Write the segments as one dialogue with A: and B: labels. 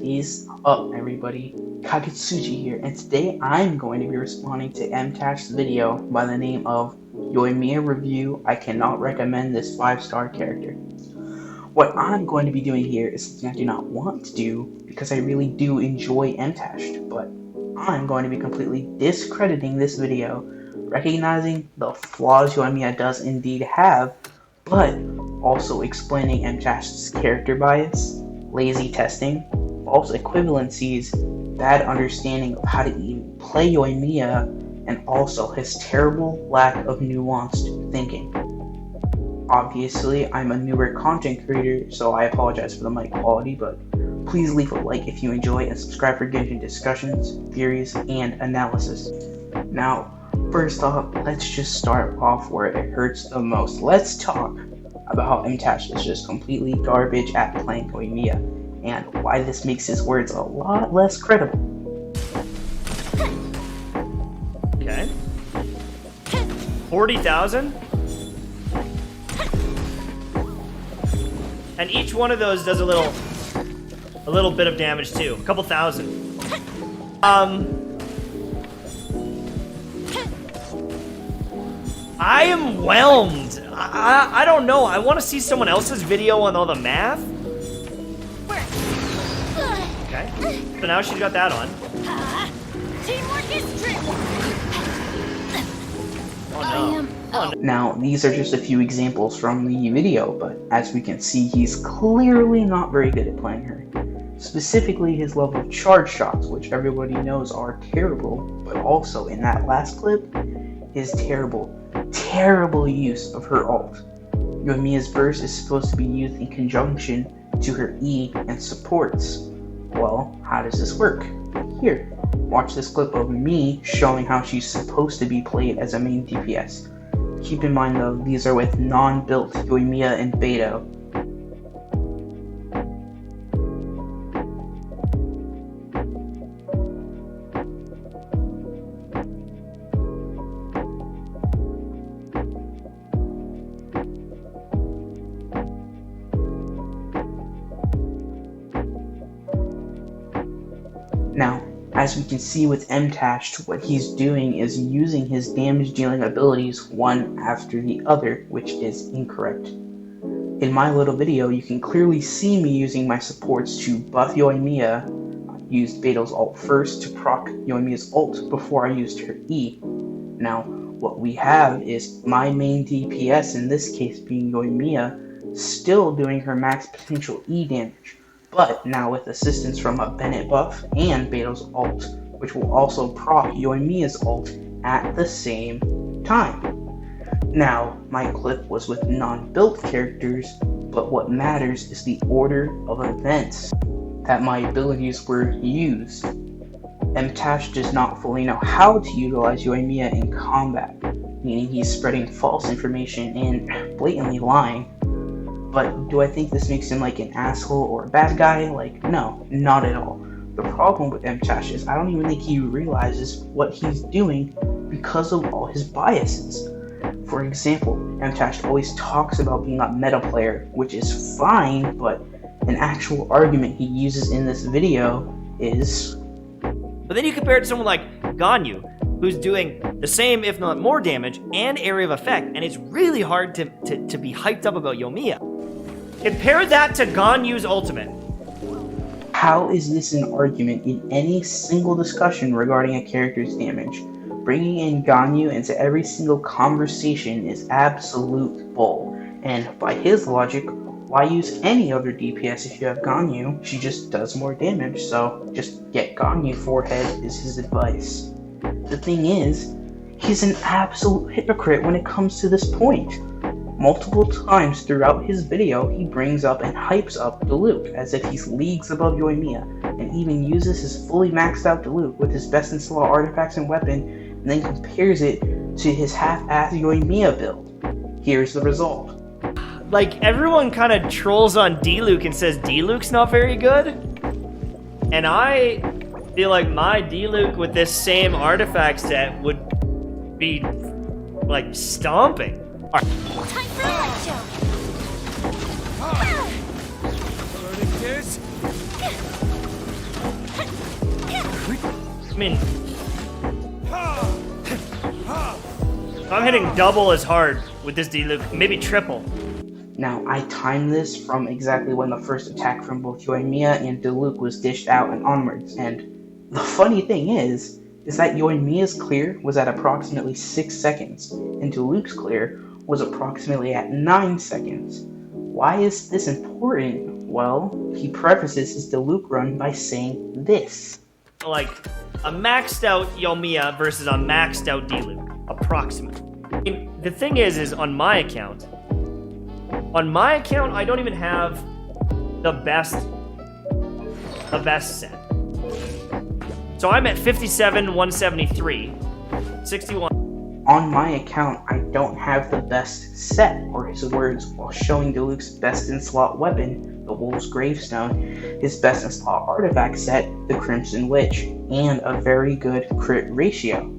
A: is up, everybody? Kagutsuchi here, and today I'm going to be responding to Mtashed's video by the name of Yoimiya Review. I cannot recommend this 5-star character. What I'm going to be doing here is something I do not want to do because I really do enjoy Mtashed, but I'm going to be completely discrediting this video, recognizing the flaws Yoimiya does indeed have, but also explaining Mtashed's character bias, lazy testing, false equivalencies, bad understanding of how to even play Yoimiya, and also his terrible lack of nuanced thinking. Obviously, I'm a newer content creator, so I apologize for the mic quality, but please leave a like if you enjoy and subscribe for Genshin discussions, theories, and analysis. Now, first off, let's just start off where it hurts the most. Let's talk about how Mtashed is just completely garbage at playing Yoimiya, and why this makes his words a lot less credible.
B: Okay. 40,000? And each one of those does a little bit of damage too. A couple thousand. I am whelmed. I don't know. I want to see someone else's video on all the math. Okay. So now she's got that on.
C: Teamwork is tricky.
B: Oh no.
A: Now, these are just a few examples from the video, but as we can see, he's clearly not very good at playing her. Specifically, his level of charge shots, which everybody knows are terrible, but also in that last clip, his terrible use of her ult. Yoimiya's burst is supposed to be used in conjunction to her E and supports. Well, how does this work? Here, watch this clip of me showing how she's supposed to be played as a main DPS. Keep in mind though, these are with non-built Yoimiya and Beto. Now, as we can see with Mtashed, what he's doing is using his damage dealing abilities one after the other, which is incorrect. In my little video, you can clearly see me using my supports to buff Yoimiya. I used Beto's ult first to proc Yoimiya's ult before I used her E. Now, what we have is my main DPS, in this case being Yoimiya, still doing her max potential E damage, but now with assistance from a Bennett buff and Beto's ult, which will also proc Yoimiya's ult at the same time. Now, my clip was with non-built characters, but what matters is the order of events that my abilities were used. Mtashed does not fully know how to utilize Yoimiya in combat, meaning he's spreading false information and blatantly lying. But do I think this makes him like an asshole or a bad guy? Like, no, not at all. The problem with Mtashed is I don't even think he realizes what he's doing because of all his biases. For example, Mtashed always talks about being a meta player, which is fine, but an actual argument he uses in this video is...
B: But then you compare it to someone like Ganyu, who's doing the same, if not more damage, and area of effect, and it's really hard to be hyped up about Yoimiya. Compare that to Ganyu's ultimate.
A: How is this an argument in any single discussion regarding a character's damage? Bringing in Ganyu into every single conversation is absolute bull, and by his logic, why use any other DPS if you have Ganyu? She just does more damage, so just get Ganyu forehead is his advice. The thing is, he's an absolute hypocrite when it comes to this point. Multiple times throughout his video, he brings up and hypes up Diluc as if he's leagues above Yoimiya, and even uses his fully maxed out Diluc with his best in slot artifacts and weapon, and then compares it to his half-assed Yoimiya build. Here's the result.
B: Like, everyone kind of trolls on Diluc and says Diluc's not very good, and I feel like my Diluc with this same artifact set would be, like, stomping.
C: Time for a light show.
B: I mean, I'm hitting double as hard with this D-Luke, maybe triple.
A: Now, I timed this from exactly when the first attack from both Yoimiya and Diluc was dished out and onwards, and the funny thing is that Yoimiya's clear was at approximately 6 seconds, and Diluc's clear was approximately at 9 seconds. Why is this important? Well, he prefaces his Diluc run by saying this.
B: Like, a maxed out Yoimiya versus a maxed out D-Luc, approximately. I mean, the thing is on my account, I don't even have the best set. So I'm at 57, 173, 61.
A: On my account, I don't have the best set, or his words, while showing Diluc's best in slot weapon, the Wolf's Gravestone, his best in slot artifact set, the Crimson Witch, and a very good crit ratio.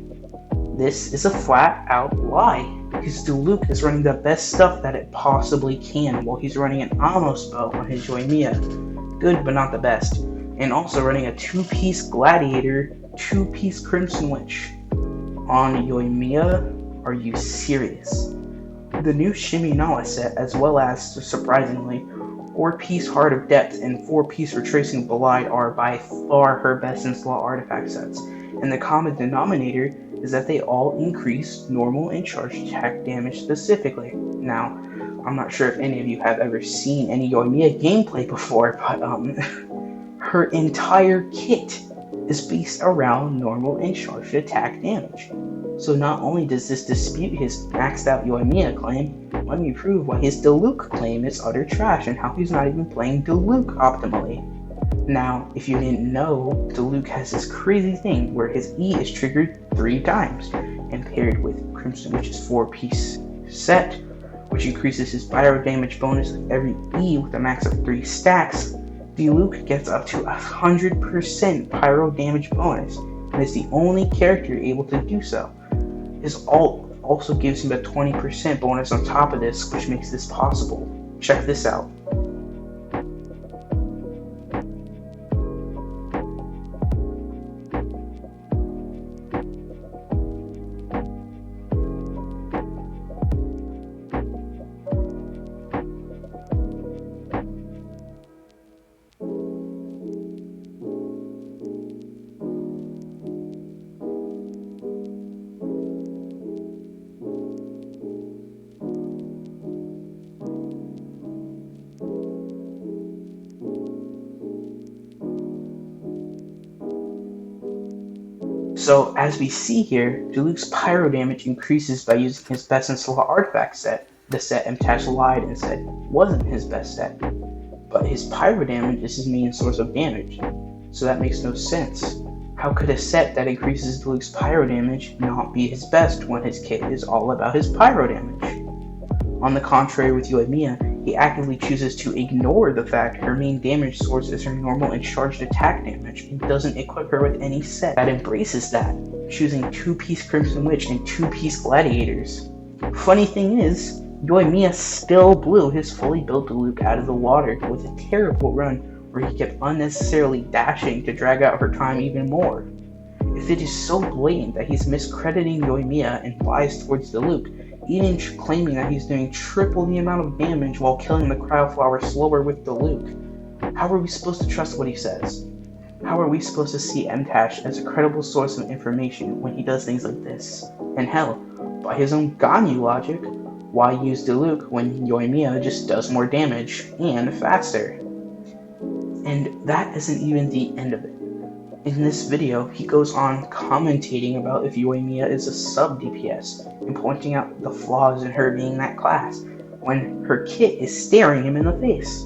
A: This is a flat out lie, because Diluc is running the best stuff that it possibly can while he's running an Amo spell on his Yoimiya. Good, but not the best. And also running a 2-piece Gladiator, 2-piece Crimson Witch. On Yoimiya, are you serious? The new Shimminawa set, as well as, surprisingly, 4-piece Heart of Depth and 4-piece Retracing Belied are by far her best in slot artifact sets, and the common denominator is that they all increase normal and charged attack damage specifically. Now, I'm not sure if any of you have ever seen any Yoimiya gameplay before, but her entire kit is based around normal and charged attack damage. So not only does this dispute his maxed out Yoimiya claim, let me prove why his Diluc claim is utter trash and how he's not even playing Diluc optimally. Now, if you didn't know, Diluc has this crazy thing where his E is triggered 3 times, and paired with Crimson Witch's 4-piece set, which increases his pyro damage bonus with every E with a max of 3 stacks, Diluc gets up to 100% pyro damage bonus, and is the only character able to do so. His ult also gives him a 20% bonus on top of this, which makes this possible. Check this out. So, as we see here, Diluc's pyro damage increases by using his best in slot artifact set, the set Mtashed lied and said wasn't his best set. But his pyro damage is his main source of damage, so that makes no sense. How could a set that increases Diluc's pyro damage not be his best when his kit is all about his pyro damage? On the contrary with Yoimiya, he actively chooses to ignore the fact her main damage source is her normal and charged attack damage, and doesn't equip her with any set that embraces that, choosing 2-piece Crimson Witch and 2-piece Gladiators. Funny thing is, Yoimiya still blew his fully built Diluc out of the water with a terrible run where he kept unnecessarily dashing to drag out her time even more. If it is so blatant that he's miscrediting Yoimiya and lies towards Diluc, even claiming that he's doing triple the amount of damage while killing the Crowflower slower with Diluc, how are we supposed to trust what he says? How are we supposed to see Mtashed as a credible source of information when he does things like this? And hell, by his own Ganyu logic, why use Diluc when Yoimiya just does more damage and faster? And that isn't even the end of it. In this video, he goes on commentating about if Yoimiya is a sub-DPS, and pointing out the flaws in her being that class, when her kit is staring him in the face.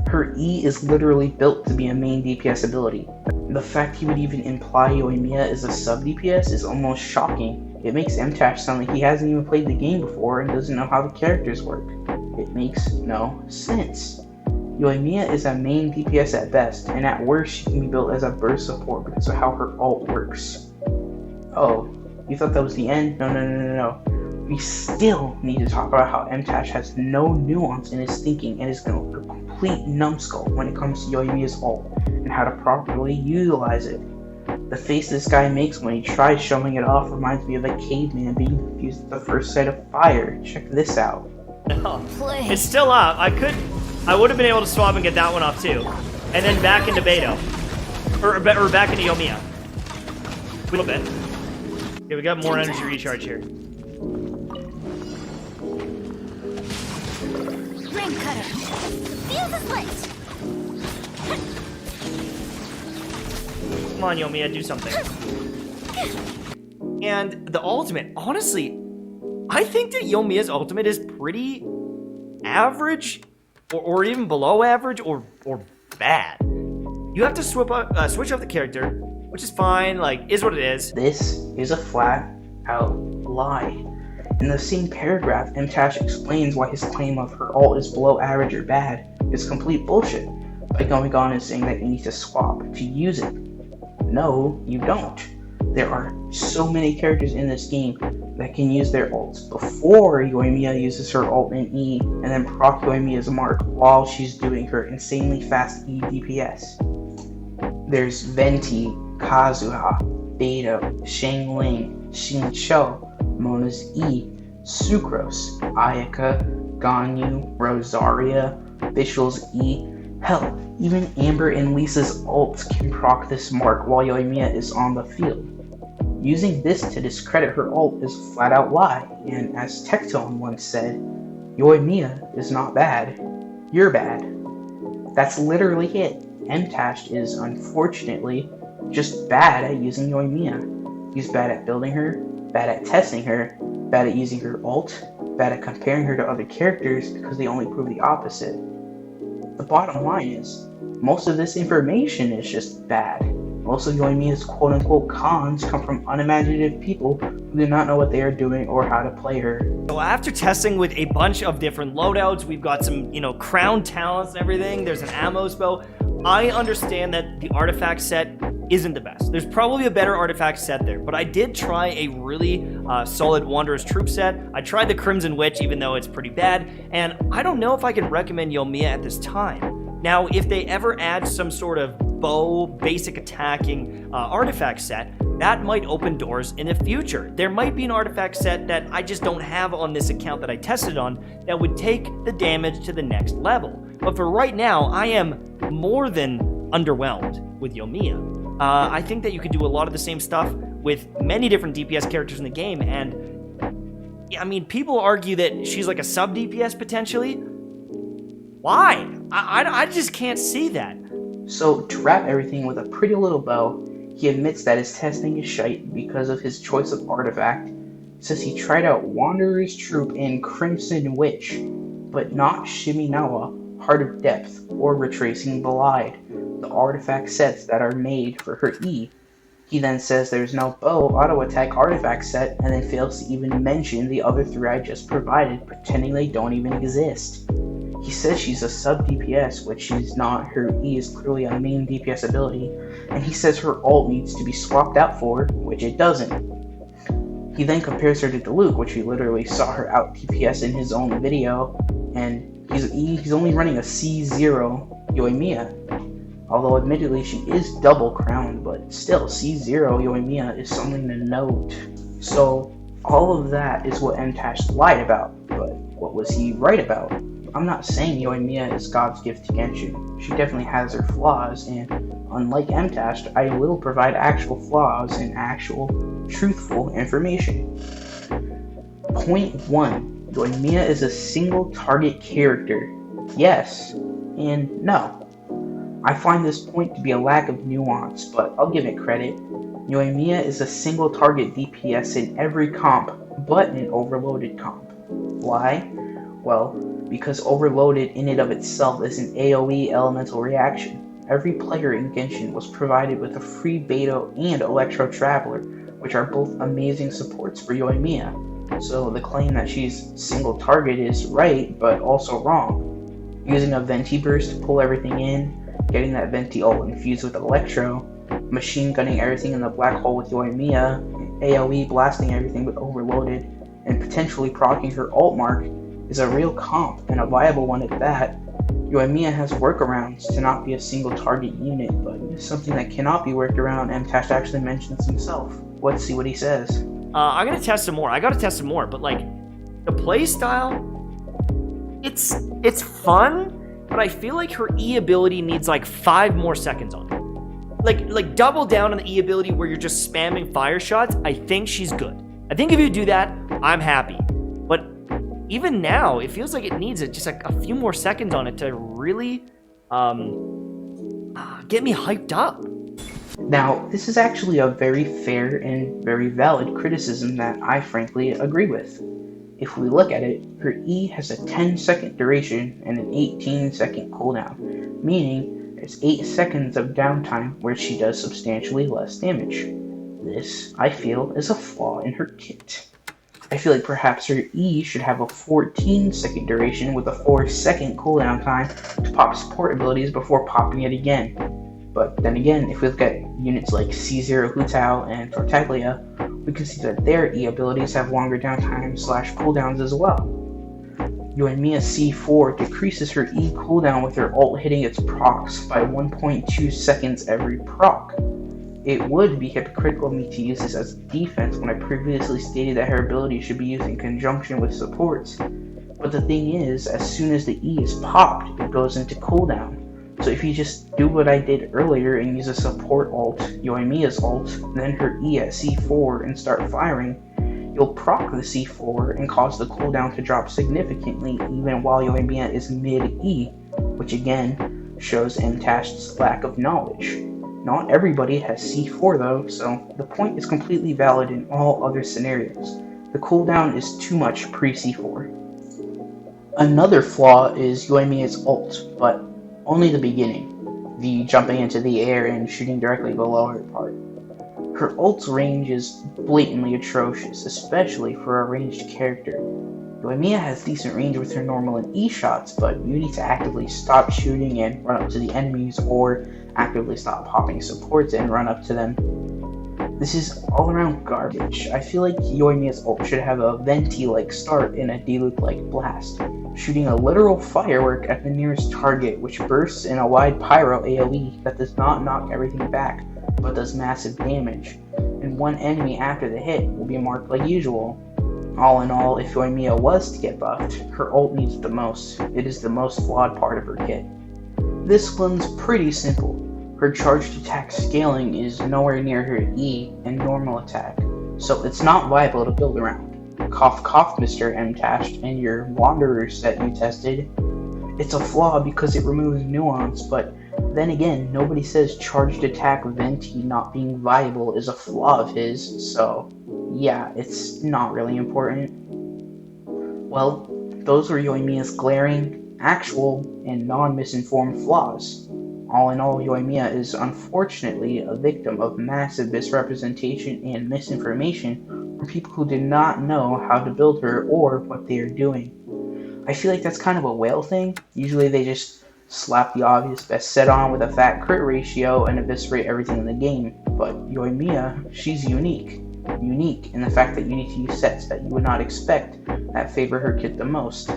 A: Her E is literally built to be a main DPS ability. The fact he would even imply Yoimiya is a sub-DPS is almost shocking. It makes Mtashed sound like he hasn't even played the game before and doesn't know how the characters work. It makes no sense. Yoimiya is a main DPS at best, and at worst she can be built as a burst support because of how her ult works. Oh, you thought that was the end? No. We still need to talk about how Mtashed has no nuance in his thinking and is a complete numbskull when it comes to Yoimiya's ult, and how to properly utilize it. The face this guy makes when he tries showing it off reminds me of a caveman being confused at the first sight of fire. Check this out.
B: No, it's still up. I would have been able to swap and get that one off too. And then back into Beto. Or back into Yoimiya. A little bit. Okay, we got more energy recharge here.
C: Ring cutter. Fuse is lit.
B: Come on, Yoimiya, do something. And the ultimate, honestly, I think that Yoimiya's ultimate is pretty average, or even below average, or bad. You have to switch up the character, which is fine, like, is what it is.
A: This is a flat-out lie. In the same paragraph, Mtashed explains why his claim of her ult is below average or bad is complete bullshit, by going on and saying that you need to swap to use it. No, you don't. There are so many characters in this game that can use their ults before Yoimiya uses her ult in E, and then proc Yoimiya's mark while she's doing her insanely fast E DPS. There's Venti, Kazuha, Beto, Shangling, Xingqiu, Mona's E, Sucrose, Ayaka, Ganyu, Rosaria, Fischl's E. Hell, even Amber and Lisa's ults can proc this mark while Yoimiya is on the field. Using this to discredit her ult is a flat out lie, and as Tectone once said, Yoimiya is not bad, you're bad. That's literally it. Mtashed is, unfortunately, just bad at using Yoimiya. He's bad at building her, bad at testing her, bad at using her ult, bad at comparing her to other characters because they only prove the opposite. The bottom line is, most of this information is just bad. Most of Yoimiya's quote-unquote cons come from unimaginative people who do not know what they are doing or how to play her.
B: So after testing with a bunch of different loadouts, we've got some, crown talents and everything. There's an ammo spell. I understand that the artifact set isn't the best. There's probably a better artifact set there, but I did try a really solid Wanderer's Troop set. I tried the Crimson Witch, even though it's pretty bad, and I don't know if I can recommend Yoimiya at this time. Now, if they ever add some sort of bow, basic attacking artifact set, that might open doors in the future. There might be an artifact set that I just don't have on this account that I tested on that would take the damage to the next level. But for right now, I am more than underwhelmed with Yoimiya. I think that you could do a lot of the same stuff with many different DPS characters in the game, and I mean, people argue that she's like a sub DPS potentially. Why? I just can't see that.
A: So, to wrap everything with a pretty little bow, he admits that his testing is shite because of his choice of artifact. He says he tried out Wanderer's Troop and Crimson Witch, but not Shiminawa, Heart of Depth, or Retracing Belied, the artifact sets that are made for her E. He then says there's no bow auto-attack artifact set, and then fails to even mention the other three I just provided, pretending they don't even exist. He says she's a sub-DPS, which she's not. Her E is clearly a main DPS ability, and he says her ult needs to be swapped out for, which it doesn't. He then compares her to Diluc, which we literally saw her out DPS in his own video, and he's only running a C0 Yoimiya. Although admittedly she is double crowned, but still C0 Yoimiya is something to note. So all of that is what Mtashed lied about, but what was he right about? I'm not saying Yoimiya is God's gift to Genshin. She definitely has her flaws, and unlike Mtashed, I will provide actual flaws and actual truthful information. Point 1. Yoimiya is a single target character. Yes and no. I find this point to be a lack of nuance, but I'll give it credit. Yoimiya is a single target DPS in every comp, but an overloaded comp. Why? Well, because overloaded in and of itself is an AoE elemental reaction. Every player in Genshin was provided with a free Beto and Electro Traveler, which are both amazing supports for Yoimiya. So the claim that she's single target is right, but also wrong. Using a Venti burst to pull everything in, getting that Venti ult infused with Electro, machine gunning everything in the black hole with Yoimiya, AoE blasting everything with Overloaded, and potentially proccing her ult mark is a real comp, and a viable one at that. Yoimiya has workarounds to not be a single target unit, but something that cannot be worked around, Mtashed actually mentions himself. Let's see what he says.
B: I'm gonna test some more. I gotta test some more, but like the playstyle, it's fun, but I feel like her E ability needs like 5 more seconds on it. Like double down on the E ability where you're just spamming fire shots. I think she's good. I think if you do that, I'm happy. But even now, it feels like it needs just like a few more seconds on it to really get me hyped up.
A: Now, this is actually a very fair and very valid criticism that I frankly agree with. If we look at it, her E has a 10-second duration and an 18-second cooldown, meaning there's 8 seconds of downtime where she does substantially less damage. This, I feel, is a flaw in her kit. I feel like perhaps her E should have a 14-second duration with a 4-second cooldown time to pop support abilities before popping it again. But then again, if we look at units like C0 Hutao and Tartaglia, we can see that their E abilities have longer downtime / cooldowns as well. Yoimiya C4 decreases her E cooldown with her ult hitting its procs by 1.2 seconds every proc. It would be hypocritical of me to use this as defense when I previously stated that her ability should be used in conjunction with supports. But the thing is, as soon as the E is popped, it goes into cooldown. So if you just do what I did earlier and use a support ult, Yoimiya's ult, then her E at C4 and start firing, you'll proc the C4 and cause the cooldown to drop significantly even while Yoimiya is mid-E, which again shows Mtashed's lack of knowledge. Not everybody has C4 though, so the point is completely valid in all other scenarios. The cooldown is too much pre-C4. Another flaw is Yoimiya's ult, but only the beginning, the jumping into the air and shooting directly below her part. Her ult's range is blatantly atrocious, especially for a ranged character. Yoimiya has decent range with her normal and E shots, but you need to actively stop shooting and run up to the enemies, or actively stop popping supports and run up to them. This is all around garbage. I feel like Yoimiya's ult should have a venti-like start and a Diluc-like blast, shooting a literal firework at the nearest target, which bursts in a wide pyro AoE that does not knock everything back, but does massive damage, and one enemy after the hit will be marked like usual. All in all, if Yoimiya was to get buffed, her ult needs the most. It is the most flawed part of her kit. This one's pretty simple. Her charged attack scaling is nowhere near her E and normal attack, so it's not viable to build around. Cough cough, Mr. Mtashed and your Wanderers that you tested. It's a flaw because it removes nuance, but then again, nobody says charged attack Venti not being viable is a flaw of his, so yeah, it's not really important. Well, those were Yoimiya's glaring, actual, and non-misinformed flaws. All in all, Yoimiya is unfortunately a victim of massive misrepresentation and misinformation from people who did not know how to build her or what they are doing. I feel like that's kind of a whale thing. Usually they just slap the obvious best set on with a fat crit ratio and eviscerate everything in the game. But Yoimiya, she's unique. Unique in the fact that you need to use sets that you would not expect that favor her kit the most.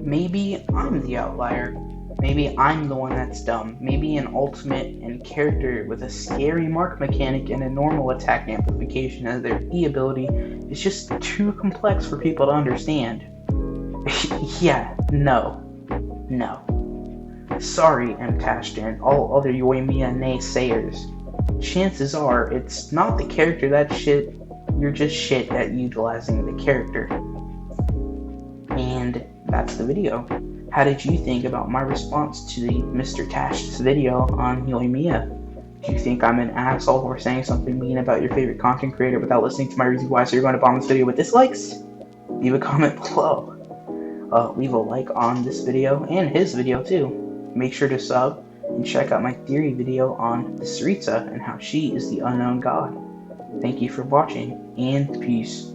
A: Maybe I'm the outlier. Maybe I'm the one that's dumb. Maybe an ultimate and character with a scary mark mechanic and a normal attack amplification as their E ability is just too complex for people to understand. Yeah, no. Sorry, Mtashed and all other Yoimiya naysayers. Chances are it's not the character that's shit, you're just shit at utilizing the character. And that's the video. How did you think about my response to the Mr. Tashed's video on Yoimiya? Do you think I'm an asshole for saying something mean about your favorite content creator without listening to my reasons why, so you're going to bomb this video with dislikes? Leave a comment below. Leave a like on this video and his video too. Make sure to sub and check out my theory video on the Saritsa and how she is the unknown god. Thank you for watching, and peace.